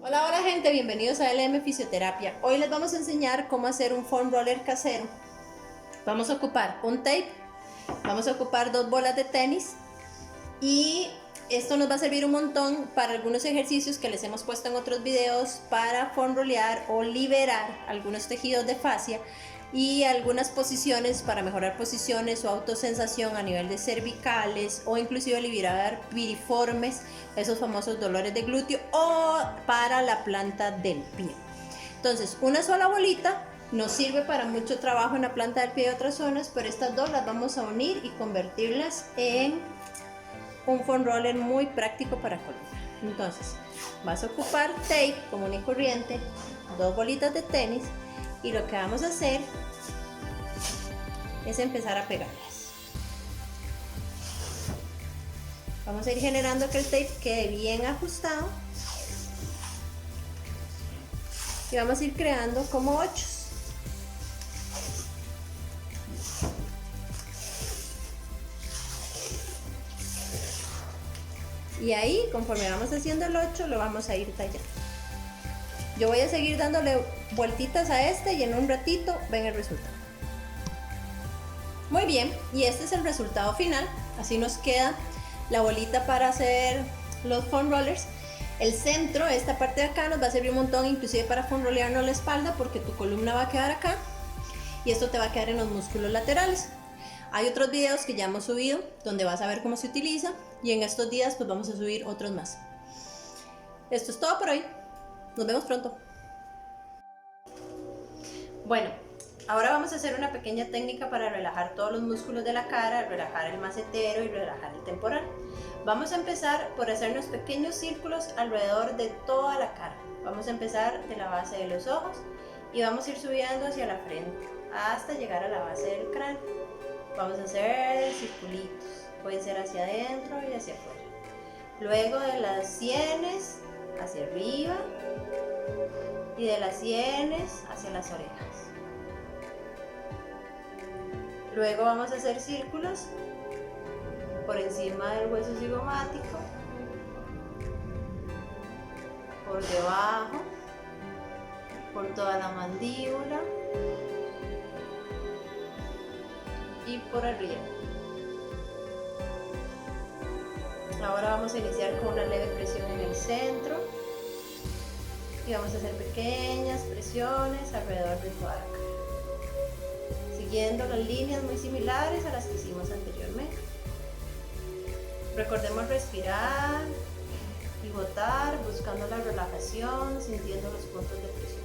Hola, hola gente, bienvenidos a LM Fisioterapia. Hoy les vamos a enseñar cómo hacer un foam roller casero. Vamos a ocupar un tape, vamos a ocupar 2 bolas de tenis y esto nos va a servir un montón para algunos ejercicios que les hemos puesto en otros videos para foam rollear o liberar algunos tejidos de fascia y algunas posiciones para mejorar posiciones o autosensación a nivel de cervicales o inclusive liberar piriformes, esos famosos dolores de glúteo, o para la planta del pie. Entonces, una sola bolita nos sirve para mucho trabajo en la planta del pie y otras zonas, pero estas dos las vamos a unir y convertirlas en un foam roller muy práctico para colocar. Entonces, vas a ocupar tape común y corriente, 2 bolitas de tenis, y lo que vamos a hacer es empezar a pegarlas. Vamos a ir generando que el tape quede bien ajustado y vamos a ir creando como ochos. Y ahí, conforme vamos haciendo el 8, lo vamos a ir tallando. Yo voy a seguir dándole vueltitas a este y en un ratito ven el resultado. Muy bien, y este es el resultado final. Así nos queda la bolita para hacer los foam rollers. El centro, esta parte de acá, nos va a servir un montón, inclusive para foam rollearnos la espalda, porque tu columna va a quedar acá y esto te va a quedar en los músculos laterales. Hay otros videos que ya hemos subido donde vas a ver cómo se utiliza, y en estos días pues vamos a subir otros más. Esto es todo por hoy. Nos vemos pronto. Bueno, ahora vamos a hacer una pequeña técnica para relajar todos los músculos de la cara, relajar el macetero y relajar el temporal. Vamos a empezar por hacernos pequeños círculos alrededor de toda la cara. Vamos a empezar de la base de los ojos y vamos a ir subiendo hacia la frente hasta llegar a la base del cráneo. Vamos a hacer circulitos, pueden ser hacia adentro y hacia afuera. Luego de las sienes hacia arriba y de las sienes hacia las orejas. Luego vamos a hacer círculos por encima del hueso cigomático, por debajo, por toda la mandíbula y por arriba. Ahora vamos a iniciar con una leve presión en el centro y vamos a hacer pequeñas presiones alrededor de toda la cara, siguiendo las líneas muy similares a las que hicimos anteriormente. Recordemos respirar y botar, buscando la relajación, sintiendo los puntos de presión.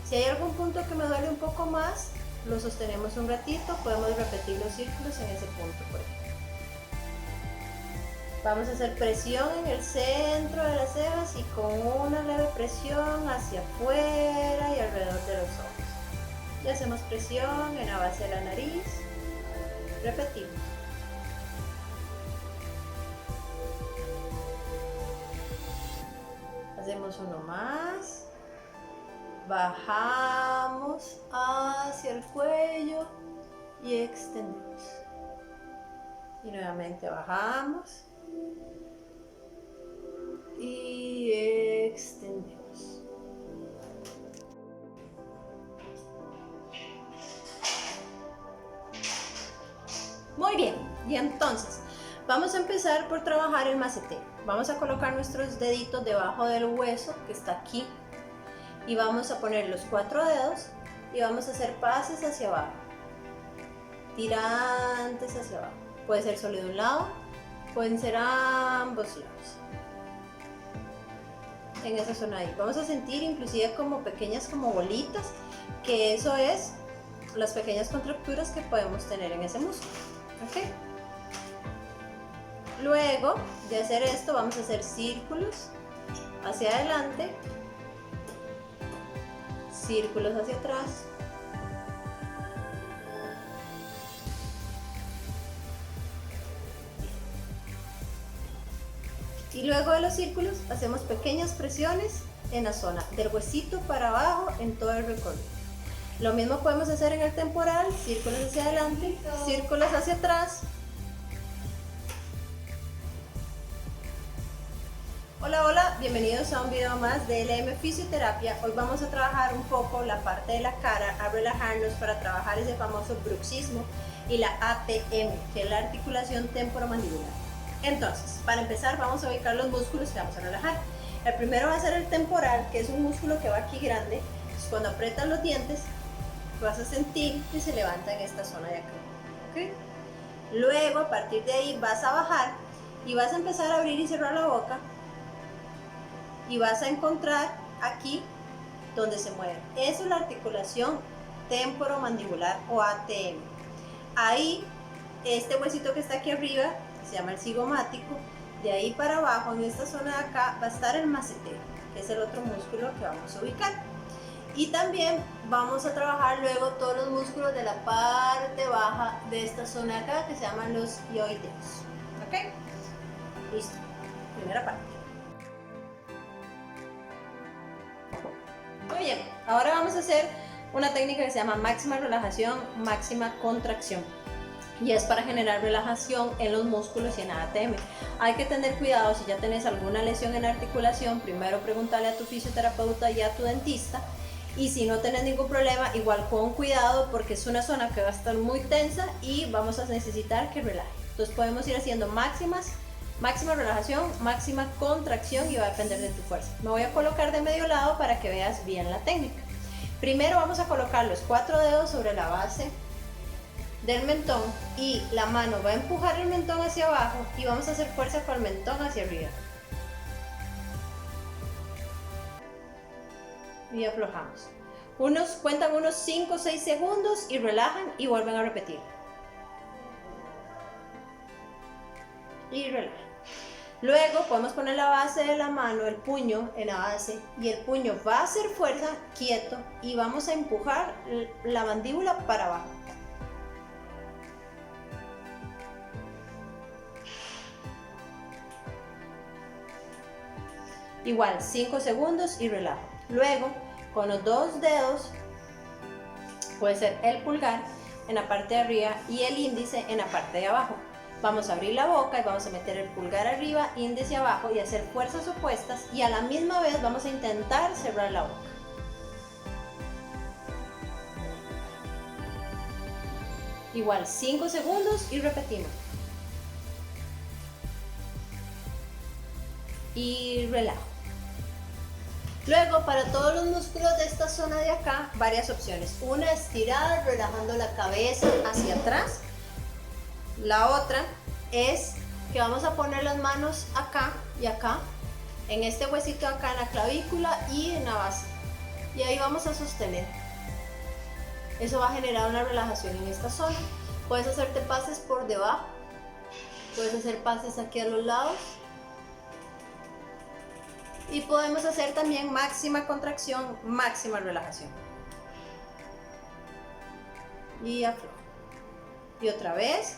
Si hay algún punto que me duele un poco más, lo sostenemos un ratito, podemos repetir los círculos en ese punto, por ejemplo. Vamos a hacer presión en el centro de las cejas y con una leve presión hacia afuera y alrededor de los ojos. Y hacemos presión en la base de la nariz. Repetimos. Hacemos uno más. Bajamos hacia el cuello y extendemos. Y nuevamente bajamos y extendemos. Muy bien, y entonces vamos a empezar por trabajar el macetero. Vamos a colocar nuestros deditos debajo del hueso que está aquí y vamos a poner los 4 dedos y vamos a hacer pases hacia abajo, tirantes hacia abajo. Puede ser solo de un lado, pueden ser ambos lados. En esa zona ahí vamos a sentir inclusive como pequeñas como bolitas, que eso es las pequeñas contracturas que podemos tener en ese músculo. ¿Okay? Luego de hacer esto vamos a hacer círculos hacia adelante, círculos hacia atrás, y luego de los círculos hacemos pequeñas presiones en la zona del huesito para abajo en todo el recorrido. Lo mismo podemos hacer en el temporal, círculos hacia adelante, círculos hacia atrás, Hola, hola, bienvenidos a un video más de LM Fisioterapia. Hoy vamos a trabajar un poco la parte de la cara, a relajarnos para trabajar ese famoso bruxismo y la ATM, que es la articulación temporomandibular. Entonces, para empezar vamos a ubicar los músculos que vamos a relajar. El primero va a ser el temporal, que es un músculo que va aquí grande. Entonces, cuando aprietas los dientes vas a sentir que se levanta en esta zona de acá. ¿Okay? Luego, a partir de ahí vas a bajar y vas a empezar a abrir y cerrar la boca. Y vas a encontrar aquí donde se mueve. Eso es la articulación temporomandibular o ATM. Ahí, este huesito que está aquí arriba, que se llama el cigomático, de ahí para abajo, en esta zona de acá, va a estar el macetero, que es el otro músculo que vamos a ubicar. Y también vamos a trabajar luego todos los músculos de la parte baja de esta zona de acá, que se llaman los hioideos. ¿Ok? Listo. Primera parte. Muy bien, ahora vamos a hacer una técnica que se llama máxima relajación, máxima contracción. Y es para generar relajación en los músculos y en ATM. Hay que tener cuidado si ya tenés alguna lesión en articulación, primero preguntarle a tu fisioterapeuta y a tu dentista. Y si no tenés ningún problema, igual con cuidado porque es una zona que va a estar muy tensa y vamos a necesitar que relaje. Entonces podemos ir haciendo máxima relajación, máxima contracción y va a depender de tu fuerza. Me voy a colocar de medio lado para que veas bien la técnica. Primero vamos a colocar los 4 dedos sobre la base del mentón y la mano va a empujar el mentón hacia abajo y vamos a hacer fuerza con el mentón hacia arriba. Y aflojamos. Cuentan unos 5 o 6 segundos y relajan y vuelven a repetir. Y relajan. Luego podemos poner la base de la mano, el puño en la base y el puño va a hacer fuerza quieto y vamos a empujar la mandíbula para abajo. Igual 5 segundos y relaja. Luego con los 2 dedos, puede ser el pulgar en la parte de arriba y el índice en la parte de abajo. Vamos a abrir la boca y vamos a meter el pulgar arriba, índice abajo y hacer fuerzas opuestas y a la misma vez vamos a intentar cerrar la boca. Igual 5 segundos y repetimos. Y relajo. Luego para todos los músculos de esta zona de acá, varias opciones. Una, estirar, relajando la cabeza hacia atrás. La otra es que vamos a poner las manos acá y acá, en este huesito acá en la clavícula y en la base. Y ahí vamos a sostener. Eso va a generar una relajación en esta zona. Puedes hacerte pases por debajo. Puedes hacer pases aquí a los lados. Y podemos hacer también máxima contracción, máxima relajación. Y aflojo. Y otra vez.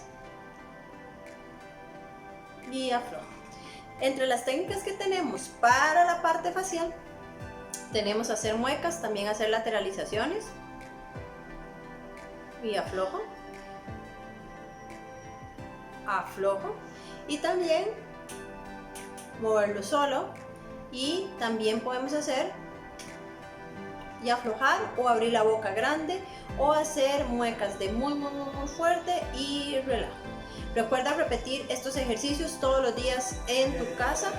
Y aflojo. Entre las técnicas que tenemos para la parte facial, tenemos hacer muecas, también hacer lateralizaciones. Y aflojo. Aflojo. Y también moverlo solo. Y también podemos hacer y aflojar o abrir la boca grande o hacer muecas de muy fuerte y relajo. Recuerda repetir estos ejercicios todos los días en tu casa